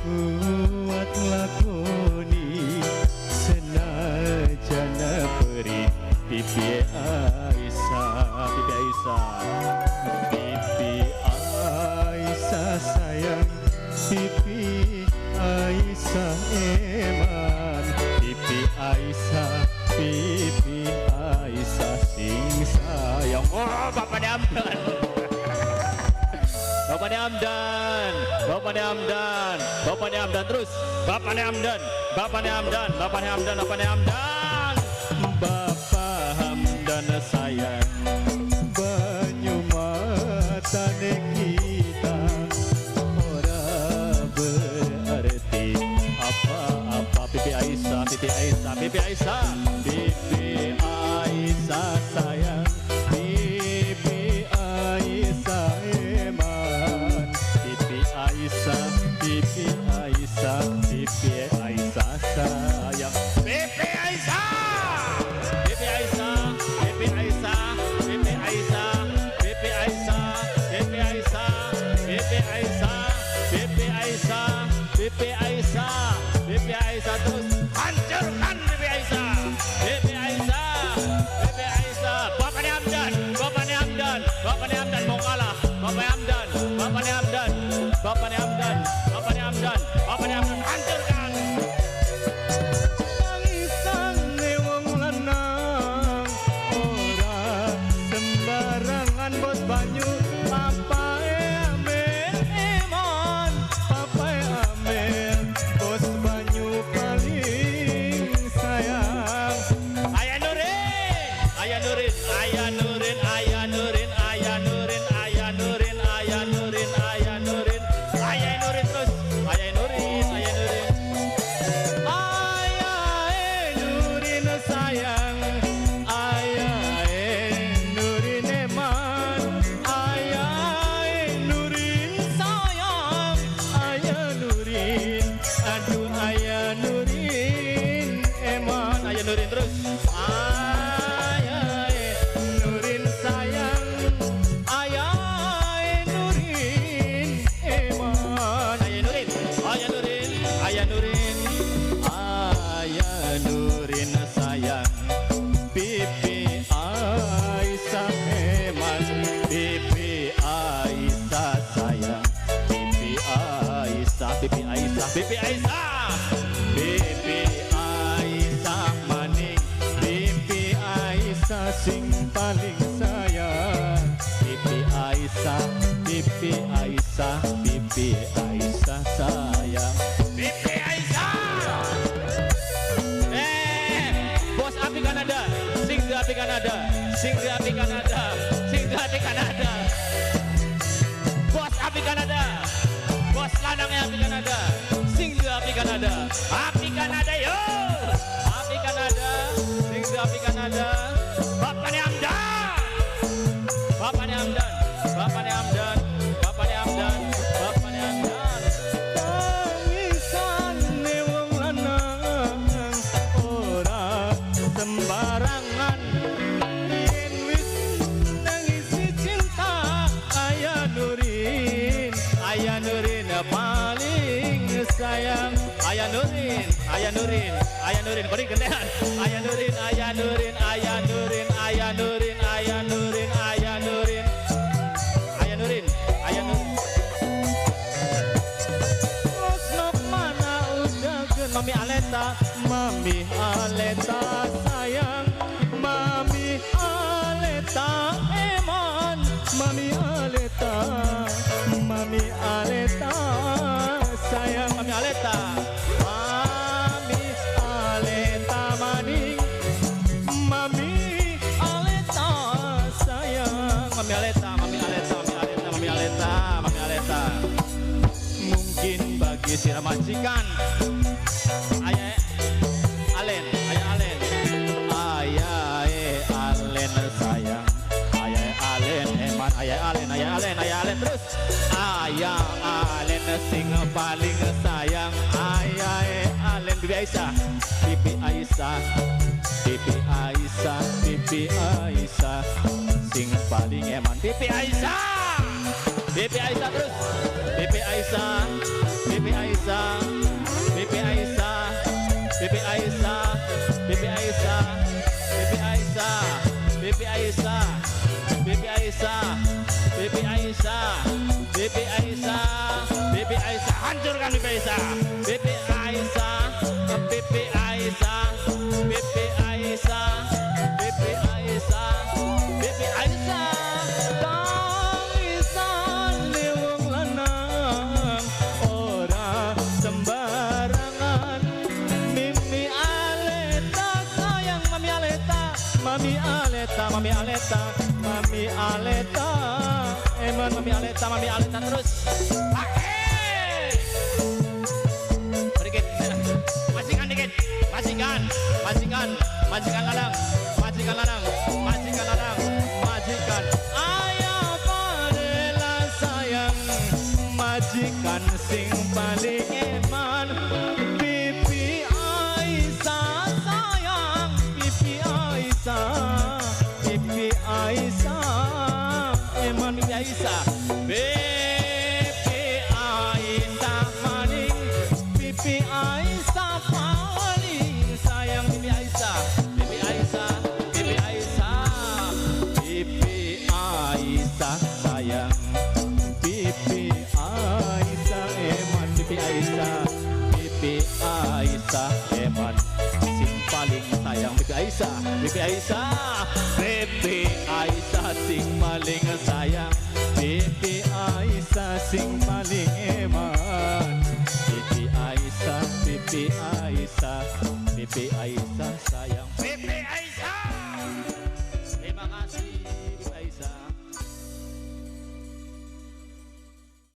kuat lakoni senajan perih pipi Aisyah, pipi Aisyah, pipi Aisyah sayang, pipi Aisyah eman, pipi Aisyah, pipi Aisyah sing sayang. Oh, Bapak Hamdan, Bapak Hamdan, Bapak Hamdan, Bapak Hamdan terus, Bapak Hamdan, Bapak Hamdan, Bapak Hamdan, Bapak Hamdan, Bapak Hamdan sayang, banyu matane kita ora berarti apa-apa. Pipi Aisyah, Pipi Aisyah, Pipi Aisyah, Pipi Aisyah sayang, Pipi Aisyah eman, Pipi Aisyah, Pipi Aisyah, Pipi Aisyah sayang, Pipi Aisyah, Pipi Aisyah, Pipi Aisyah, Pipi Aisyah, Pipi Aisyah, Pipi Aisyah, Pipi Aisyah, Pipi Aisyah, Pipi Aisyah, Pipi Aisyah terus hancurkan Pipi Aisyah, Pipi Aisyah, Pipi Aisyah, Bapak Hamdan, Bapak Hamdan, Bapak Hamdan mau kalah, Bapak Hamdan, Bapak Hamdan, Bapak Hamdan, Bapak Hamdan, Bapak Hamdan hancurkan. Tangisane wong lanang ora sembarangan bos banyu, papae amel eman, papae amel bos banyu paling sayang. Ayah Nurin, Ayah Nurin, Ayah Nurin, Ayah Nurin, Ayah Nurin, Ayah Nurin, Ayah Nurin, Ayah Nurin, Ayah Nurin terus, Ayah Nurin, Ayah Nurin, Ayah Nurin sayang, Ayah Nurin eman, Ayah Nurin sayang, Ayah Nurin, aduh Ayah Nurin eman, Ayah Nurin terus, Ayah Nurin sayang, Ayah Nurin eman, Ayah Nurin, Ayah Nurin, Ayah Nurin, Ayah Nurin sayang, Pipi Aisyah eman, Pipi Aisyah sayang, Pipi Aisyah, Pipi Aisyah, Pipi Aisyah, Pipi Aisyah maning, Pipi Aisyah sing paling sayang, Pipi Aisyah, Pipi Aisyah, Pipi Aisyah sayang, Pipi Aisyah. Bos api Kanada, sing di api Kanada, sing di api Kanada, sing di api Kanada, bos api Kanada, bos ladangnya api Kanada, sing di api Kanada, api Kanada yo, api Kanada, sing di api Kanada, Bapak Hamdan, Bapak Hamdan, Bapak Hamdan, Bapak Hamdan, Bapak Hamdan. Tangisane wong lanang ora sembarangan, yen wis nangisi cinta, Ayah Nurin, Ayah Nurin paling sayang, Ayah Nurin, Ayah Nurin, Ayah Nurin, beri gendean, Ayah Nurin, Ayah Nurin, Ayah Nurin, Ayah Nurin, Ayah Nurin, Ayah Nurin, Ayah Nurin, Ayah Nurin. Terus nok mana udah gen Mami Aleta, Mami Aleta sayang, Mami Aleta eman, Mami Aleta, Mami Aleta sayang, Mami Aleta, Mami Aleta maning, Mami Aleta sayang, Mami Aleta, Mami Aleta, Mami Aleta, Mami Aleta, Mami Aleta. Mungkin bagi si majikan, Ayah Alen, Ayah Alen, Ayah Alen sayang, Ayah Alen eman, Ayah Alen, Ayah Alen, Ayah Alen terus, Ayah Alen sing paling sayang, Ayah Alen, Bibi Aisyah, Bibi Aisyah, Bibi Aisyah, Bibi Aisyah sing paling eman, Bibi Aisyah, Bibi Aisyah terus, Bibi Aisyah, Bibi Aisyah, Bibi Aisyah, Bibi Aisyah, hancurkan Bibi Aisyah, Bibi Aisyah, Bibi Aisyah, Bibi Aisyah, Bibi Aisyah, Bibi Aisyah, tangisan di wong lanang ora sembarangan. Mimi Aleta sayang Mami Aleta, Mami Aleta, Mami Aleta, Mami Aleta, Emon Mami Aleta, Mami Aleta terus. Sedikit, majikan dikit, majikan, majikan, majikan lanang, majikan lanang, majikan lanang, majikan. Ayah padela sayang, majikan sing paling eman. Pipi Aisyah sayang, Pipi Aisyah, Pipi Aisyah, eman Pipi Aisyah. Pipi Aisyah maning, Pipi Aisyah paling sayang. Pipi Aisyah, Pipi Aisyah, Pipi Aisyah, Pipi Aisyah sayang. Pipi Aisyah eman, Pipi Aisyah, Pipi Aisyah eman sing paling sayang. Pipi Aisyah, Pipi Aisyah, Pipi Aisyah sing paling sayang. Pipi Aisyah sing paling eman. Pipi Aisyah, Pipi Aisyah, Pipi Aisyah sayang. Pipi